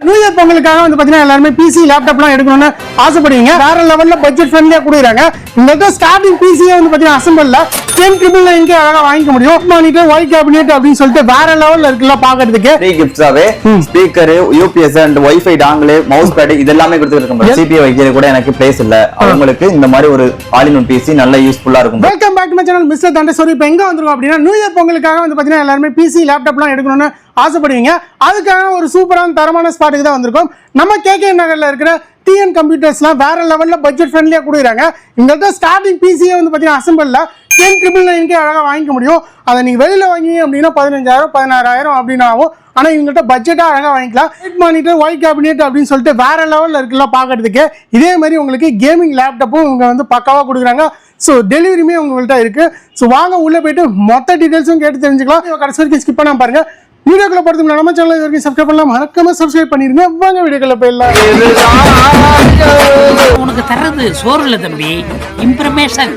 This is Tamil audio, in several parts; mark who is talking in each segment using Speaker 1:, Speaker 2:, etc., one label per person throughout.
Speaker 1: நியூ இயர் பொங்கலுக்காக வந்து பாத்தீங்கன்னா எல்லாரும் பிசி லேப்டாப்லாம் எடுக்கணும்னு ஆசைப்படுவீங்க. வேற லெவல்ல பட்ஜெட் ஃப்ரெண்ட்லியா கொடுக்குறாங்க. இந்த ஸ்டார்டிங் பிசியே வந்து பாத்தீங்கன்னா அசம்பிள்ல 10,999 அழகா வாங்கிக்க முடியும். மானிட்டர், ஒய் கேபினெட் அப்படின்னு சொல்லிட்டு வேற லெவல்ல இருக்குல்ல பாக்குறதுக்கு.
Speaker 2: ஃப்ரீ கிஃப்ட்ஸாவே speaker, UPS and wifi dongle, mouse pad இதெல்லாமே கொடுத்துருக்கோம். சிபியூ வைக்கிற கூட எனக்கு பிளேஸ் இல்ல, அவங்களுக்கு இந்த மாதிரி ஒரு ஆல் இன் ஒன் பிசி நல்ல யூஸ்ஃபுல்லா இருக்கும்.
Speaker 1: Welcome back to my channel mister Thandeswari. இப்போ எங்க வந்திருக்கோம் அப்படின்னா நியூ இயர் பொங்கலுக்காக வந்து பாத்தீங்கன்னா எல்லாரும் பிசி லேப்டாப்லாம் எடுக்கணும்னு ஆசைப்படுவீங்க. அதுக்காக ஒரு சூப்பரான தரமான ஸ்பாட்டுக்கு தான் வந்திருக்கோம். நம்ம கேகே நகர்ல இருக்கிற டிஎன் கம்ப்யூட்டர்ஸ்லாம் வேற லெவல்ல பட்ஜெட் ஃப்ரெண்ட்லியா கொடுக்குறாங்க. இந்த ஸ்டார்டிங் பிசியே வந்து பாத்தீங்கன்னா அசம்பிள்ல 10,999 அழகா வாங்கிக்க முடியும். அதை நீங்க வெளியில வாங்கிங்க அப்படின்னா 15,000 16,000 அப்படின்னு ஆகும். ஆனா இவங்ககிட்ட பட்ஜெட்டா அழகா வாங்கிக்கலாம். ஹெட் மானிட்டர், ஒய் கேபினெட் அப்படின்னு சொல்லிட்டு வேற லெவல்ல இருக்குல்ல பாக்குறதுக்கு. இதே மாதிரி உங்களுக்கு கேமிங் லேப்டாப்பும் இவங்க வந்து பக்காவா கொடுக்குறாங்க. ஸோ டெலிவரியுமே உங்கள்கிட்ட இருக்கு. ஸோ வாங்க உள்ள போயிட்டு மொத்த டீடைல்ஸும் கேட்டு தெரிஞ்சுக்கலாம். கடைசி வரைக்கும் ஸ்கிப் பண்ணாம பாருங்க. வீடியோக்குள்ள போறதுக்கு நம்ம சேனல் வரைக்கும் சப்ஸ்கிரைப் பண்ணலாம், மறக்காம சப்ஸ்கிரைப் பண்ணிருங்க. வாங்க வீடியோக்குள்ள போயிடலாம்.
Speaker 3: உனக்கு தர்றது சோறு இல்ல தம்பி, இம்ப்ரமேஷன்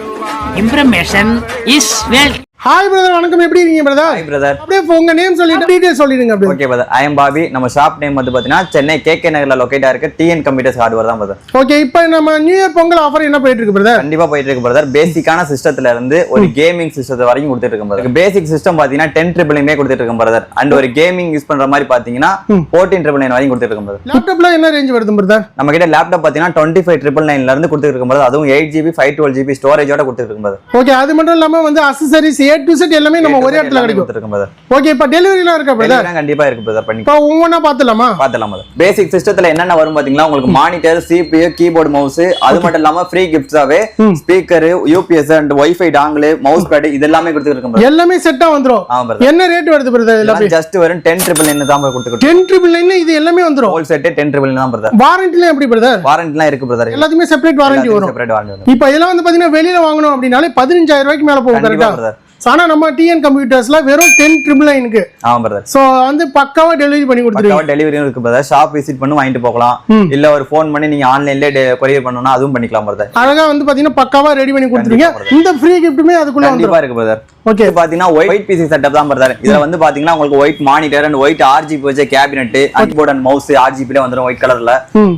Speaker 3: இஸ் வெல்த்.
Speaker 1: ஹாய் பிரதர், வணக்கம். எப்படி இருக்கீங்க பிரதர்?
Speaker 2: Hi brother.
Speaker 1: அப்படியே உங்க நேம் சொல்லிட்டு டீடைல்ஸ் சொல்லிடுங்க. அப்படியே
Speaker 2: ஓகே பிரதர், ஐ அம் பாபி. நம்ம ஷாப் நேம் வந்து பாத்தீங்கன்னா சென்னை கேகே நகர்ல லொகேட்டா இருக்கு டிஎன் கம்ப்யூட்டர்ஸ் ஹார்ட்வேர் தான் பிரதர்.
Speaker 1: ஓகே, இப்போ நம்ம நியூ இயர் பொங்கல் ஆஃபர் என்ன போயிட்டு இருக்கு பிரதர்?
Speaker 2: கண்டிப்பா போயிட்டு இருக்கு பிரதர். பேசிக்கான சிஸ்டத்துல இருந்து ஒரு கேமிங் சிஸ்டத்தை வரைக்கும் கொடுத்துட்டு இருக்கோம் பிரதர். பேசிக் சிஸ்டம் பாத்தீங்கன்னா 10,999 கொடுத்துட்டு இருக்கோம் பிரதர். அண்ட் ஒரு கேமிங் யூஸ் பண்ற மாதிரி பாத்தீங்கன்னா 14,999 வரைக்கும் கொடுத்துட்டு இருக்கோம் பிரதர்.
Speaker 1: லேப்டாப்ல என்ன ரேஞ்ச் வருது பிரதர்?
Speaker 2: நம்ம கிட்ட லேப்டாப் பாத்தீங்கன்னா 25,999 இருந்து கொடுத்துட்டு இருக்கோம் பிரதர். அதுவும் 8GB 512GB ஸ்டோரேஜோட கொடுத்துட்டு இருக்கோம் பிரதர்.
Speaker 1: ஓகே, அது மட்டும் இல்லாம வந்து அக்சஸரீஸ் A to Z எல்லாமே நம்ம ஒரே இடத்துல கிடைக்கும் பிரதர். ஓகே, இப்போ டெலிவரிலாம் இருக்கா பிரதர்?
Speaker 2: கண்டிப்பா இருக்கு பிரதர். பண்ணி
Speaker 1: இப்போ ஒவ்வொண்ணா பார்த்தலாமா?
Speaker 2: பார்த்தலாம் பிரதர். பேசிக் சிஸ்டத்துல என்னென்ன வரும் பாத்தீங்களா, உங்களுக்கு மானிட்டர், CPU, கீபோர்டு, மவுஸ், அது மட்டும் இல்லாம ஃப்ரீ கிஃப்ட்ஸாவே speaker, UPS and wifi dongle, mouse pad இதெல்லாமே கொடுத்துட்டு இருக்கோம் பிரதர்.
Speaker 1: எல்லாமே செட்டா வந்துரும்.
Speaker 2: ஆமா பிரதர்.
Speaker 1: என்ன ரேட் வருது பிரதர்?
Speaker 2: எல்லாமே ஜஸ்ட் வெறும் 10,999 தான் கொடுத்துட்டு.
Speaker 1: 10,999 இது எல்லாமே வந்துரும்.
Speaker 2: ஹோல் செட் 10,999 தான் பிரதர்.
Speaker 1: வாரண்டிலாம் எப்படி பிரதர்?
Speaker 2: வாரண்டிலாம் இருக்கு பிரதர்.
Speaker 1: எல்லாத்துமே செப்பரேட் வாரண்டி வரும்.
Speaker 2: செப்பரேட் வாரண்டி வரும்.
Speaker 1: இப்போ இதெல்லாம் வந்து பாத்தீங்கன்னா வெளியில வாங்கணும் அப்படினாலே 15,000 ரூபாய்க்கு மேல போகும் கரெக்ட்டா பிரதர்? ஆனா நம்ம டிஎன் கம்ப்யூட்டர்ஸ்ல வெறும் 10,999.
Speaker 2: ஆமா பிரதர்.
Speaker 1: சோ வந்து பக்காவா டெலிவரி பண்ணி கொடுத்துருவீங்க.
Speaker 2: பக்காவா டெலிவரியும் இருக்கு பிரதர். ஷாப் விசிட் பண்ணி வாங்கிட்டு போகலாம். இல்ல ஒரு ஃபோன் பண்ணி நீங்க ஆன்லைன்ல கொரியர் பண்ணனும்னா அதுவும் பண்ணிக்கலாம் பிரதர்.
Speaker 1: அழகா வந்து பாத்தீங்கன்னா பக்காவா ரெடி பண்ணி கொடுத்துருவீங்க. இந்த ஃப்ரீ கிஃப்ட்டுமே அதுக்குள்ள வந்துரும்.
Speaker 2: கண்டிப்பா இருக்கு பிரதர்.
Speaker 1: ஓகே,
Speaker 2: பாத்தீங்கன்னா ஒயிட் பிசி செட்டப் தான் பிரதர். இதுல வந்து பாத்தீங்கன்னா உங்களுக்கு white monitor and white RGB வச்ச cabinet, keyboard and mouse RGB ல வந்துரும் ஒயிட் கலர்ல.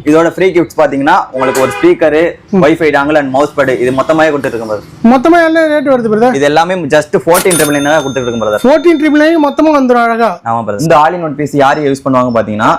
Speaker 2: இதோட ஃப்ரீ கிஃப்ட்ஸ் பாத்தீங்கன்னா உங்களுக்கு ஒரு speaker, wifi dongle and mouse bad இது மொத்தமாவே கொடுத்துட்டு இருக்கோம் பிரதர்.
Speaker 1: மொத்தமா என்ன ரேட் வருது பிரதர்?
Speaker 2: இது எல்லாமே ஜஸ்ட் 14,999 தான் கொடுத்துட்டு இருக்கோம் பிரதர்.
Speaker 1: 14,999 மொத்தமா வந்துரும் அழகா.
Speaker 2: ஆமா பிரதர். இந்த ஆல் இன் ஒன் பிசி யார் யூஸ் பண்ணுவாங்க பாத்தீங்கன்னா,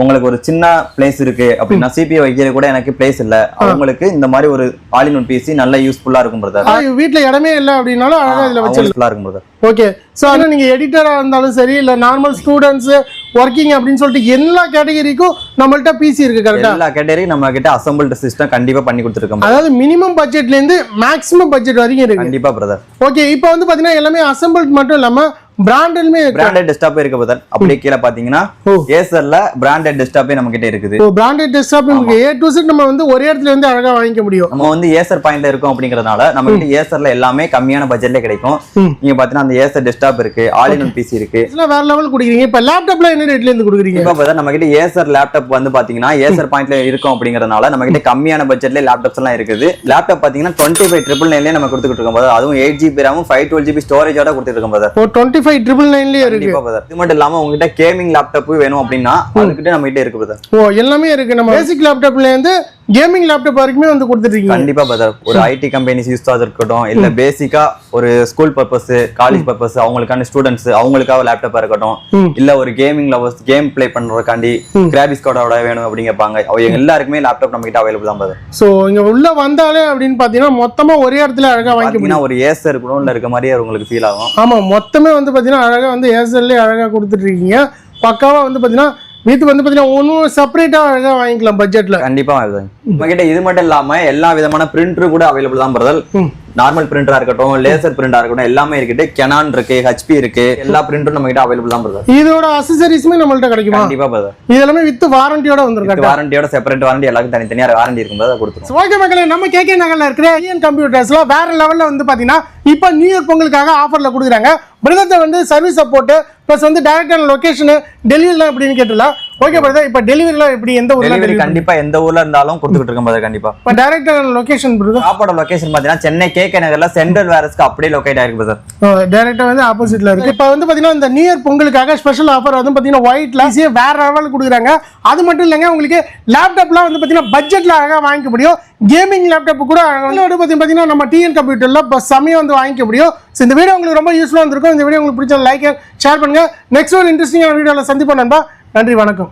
Speaker 2: உங்களுக்கு ஒரு சின்ன பிளேஸ் இருக்கு அப்படின்னா CPU வைக்கிற கூட எனக்கு பிளேஸ் இல்ல, அவங்களுக்கு இந்த மாதிரி ஒரு ஆல் இன் ஒன் பிசி நல்ல யூஸ்ஃபுல்லா இருக்கும் பிரதர்.
Speaker 1: வீட்ல இடமே இல்ல அப்படினாலும் அழகா இதுல வச்சு
Speaker 2: யூஸ்ஃபுல்லா இருக்கும் பிரதர்.
Speaker 1: ஓகே, சோ ஆனா நீங்க எடிட்டரா இருந்தாலும் சரி இல்ல நார்மல் ஸ்டூடண்ட்ஸ் வர்க்கிங் அப்படின்னு சொல்லிட்டு எல்லா கேட்டகரிக்கும் நம்மள்ட்ட பிசி இருக்கு கரெக்ட்டா?
Speaker 2: எல்லா கேட்டகரி நம்ம கிட்ட அசெம்பிள்ட் சிஸ்டம் கண்டிப்பா பண்ணி கொடுத்துருக்கோம்.
Speaker 1: அதாவது மினிமம் பட்ஜெட்ல இருந்து மேக்ஸிமம் பட்ஜெட் வரைக்கும் இருக்கு.
Speaker 2: கண்டிப்பா பிரதர்.
Speaker 1: ஓகே, இப்போ வந்து பாத்தீங்கன்னா எல்லாமே அசெம்பிள்ட் மட்டும் இல்லாம பிராண்டட்மே இருக்கு.
Speaker 2: பிராண்டட் டெஸ்க்டாப் இருக்கு பிரதர். அப்படியே கீழ பாத்தீங்கன்னா ஏசர்ல பிராண்டட் டெஸ்க்டாப்பே நம்ம கிட்ட இருக்குது.
Speaker 1: ஓ, பிராண்டட் டெஸ்க்டாப் நமக்கு A to Z நம்ம வந்து ஒரே இடத்துல இருந்து அழகா வாங்கிக்க முடியும்.
Speaker 2: நம்ம வந்து ஏசர் பாயிண்ட்ல இருக்கோம் அப்படிங்கறதுனால நம்ம கிட்ட ஏசர்ல எல்லாமே கம்மியான பட்ஜெட்ல கிடைக்கும். நீங்க பாத்தீங்கன்னா அந்த ஏசர் டெஸ்க்டாப் இருக்கு, ஆல் இன் ஒன் பிசி இருக்கு.
Speaker 1: இதெல்லாம் வேற லெவல் குடுக்குறீங்க. இப்போ லேப்டாப்ல என்ன ரேட்ல இருந்து குடுக்குறீங்க?
Speaker 2: இப்போ பிரதர் நம்ம கிட்ட ஏசர் லேப்டாப் வந்து பாத்தீங்கன்னா ஏசர் பாயிண்ட்ல இருக்கும் அப்படிங்கறதுனால நம்ம கிட்ட கம்மியான பட்ஜெட்ல லேப்டாப்ஸ் எல்லாம் இருக்குது. லேப்டாப் பாத்தீங்கன்னா 25,999 நம்ம கொடுத்துட்டு இருக்கோம் பிரதர். அதுவும் 8GB RAM 512GB ஸ்டோரேஜோட கொடுத்துட்டு இருக்கோம் பிரதர்.
Speaker 1: ஓ, 25,999 இருக்கு.
Speaker 2: இது மட்டும் இல்லாம உங்ககிட்ட கேமிங் லேப்டாப் வேணும் அப்படின்னா அதுக்கிட்ட நம்ம கிட்ட இருக்கு பிரதர்.
Speaker 1: ஓ, எல்லாமே இருக்கு. நம்ம பேசிக் லேப்டாப்ல இருந்து கேமிங் லேப்டாப் வரைக்குமே வந்து கொடுத்துட்டு இருக்கீங்க.
Speaker 2: கண்டிப்பா பிரதர். ஒரு ஐடி கம்பெனிஸ் யூஸ் இருக்கட்டும், இல்ல பேசிக்கா ஒரு ஸ்கூல் பர்பஸ், காலேஜ் பர்பஸ், அவங்களுக்கான ஸ்டூடெண்ட்ஸ் அவங்களுக்காக லேப்டாப்பா இருக்கட்டும், இல்ல ஒரு கேமிங் லவர்ஸ் கேம் பிளே பண்றதுக்காண்டி கிராபிக்ஸ் கார்டோட வேணும் அப்படி கேட்பாங்க. அவங்க எல்லாருக்குமே லேப்டாப் நம்ம கிட்ட அவைலபிள் தான் பிரதர்.
Speaker 1: சோ இங்க உள்ள வந்தாலே அப்படின்னு பாத்தீங்கன்னா மொத்தமா ஒரே இடத்துல அழகா வாங்கிக்கலாம்.
Speaker 2: ஒரு ஏசர் குடோன்ல இருக்க மாதிரியே உங்களுக்கு ஃபீல் ஆகும்.
Speaker 1: ஆமா, மொத்தமே வந்து பாத்தீங்கன்னா அழகா வந்து ஏசர்லயே அழகா கொடுத்துட்டு இருக்கீங்க. பக்காவா வந்து பாத்தீங்கன்னா வீட்டு வந்து பாத்தீங்கன்னா ஒன்னும் செப்பரேட்டா அழகா வாங்கிக்கலாம் பட்ஜெட்ல.
Speaker 2: கண்டிப்பா நம்ம கிட்ட இது மட்டும் இல்லாம எல்லா விதமான பிரிண்டர் கூட அவைலபிள் தான் பிரதர். நார்மல் பிரிண்டரா இருக்கட்டும், லேசர் பிரிண்டரா இருக்கட்டும், எல்லாமே இருக்கு. Canon இருக்கு, HP இருக்கு, எல்லா பிரிண்டரும் நம்ம கிட்ட அவைலபிள் தான் பிரதர்.
Speaker 1: இதோட அக்சஸரீஸ்மே நம்மள்ட்ட கிடைக்குமா?
Speaker 2: கண்டிப்பா பிரதர்.
Speaker 1: இதெல்லாம் வித் வாரண்டியோட வந்துரும்.
Speaker 2: வாரண்டியோட செப்பரேட் வாரண்டி எல்லாரும் தனித்தனியா வாரண்டி இருக்கும் பிரதர் கொடுத்துருவோம்.
Speaker 1: ஓகே மக்களே, நம்ம கேகே நகர்ல இருக்கிற டிஎன் கம்ப்யூட்டர்ஸ்ல வேற லெவல்ல வந்து பாத்தீங்கன்னா இப்போ நியூ இயர் பொங்கலுக்காக ஆஃபர்ல கொடுக்குறாங்க. பிரதத்தை வந்து சர்வீஸ் சப்போர்ட் பிளஸ் வந்து டைரக்டான லொகேஷன் டெலிவரிலாம் எப்படின்னு கேட்டல ஓகே பிரதர், இப்போ டெலிவரிலாம் எப்படி எந்த ஊர்ல
Speaker 2: டெலிவரி கண்டிப்பா எந்த ஊர்ல இருந்தாலும் கொடுத்துக்கிட்டு இருக்கோம் brother. கண்டிப்பா
Speaker 1: இப்போ டைரக்ட் லொகேஷன் பிரதர்?
Speaker 2: ஷாப்போட லொகேஷன் பாத்தீங்கன்னா சென்னை கேகே நகர்ல சென்ட்ரல் வேரஸ்க்கு அப்படியே லொகேட் ஆயிருக்கு brother.
Speaker 1: டைரக்டா வந்து ஆப்போசிட்ல இருக்கு. இப்போ வந்து பாத்தீங்கன்னா இந்த நியூ இயர் பொங்கலுக்காக ஸ்பெஷல் ஆஃபர் வந்து பாத்தீங்கன்னா ஒயிட்ல வேற லெவல் கொடுக்குறாங்க. அது மட்டும் இல்லைங்க, உங்களுக்கு லேப்டாப்லாம் வந்து பாத்தீங்கன்னா பட்ஜெட்ல அழகா வாங்கிக்க முடியும். கேமிங் லேப்டாப் கூட பாத்தீங்கன்னா நம்ம டிஎன் கம்ப்யூட்டர்ல சமயம் வந்து வாங்கிக்க முடியும். ஸோ இந்த வீடியோ உங்களுக்கு ரொம்ப யூஸ்ஃபுல்லா இருந்திருக்கும். இந்த வீடியோ உங்களுக்கு பிடிச்ச லைக் ஷேர் பண்ணுங்க. நெக்ஸ்ட் ஒரு இன்ட்ரெஸ்டிங்கான வீடியோல சந்திப்போம் நண்பா. நன்றி, வணக்கம்.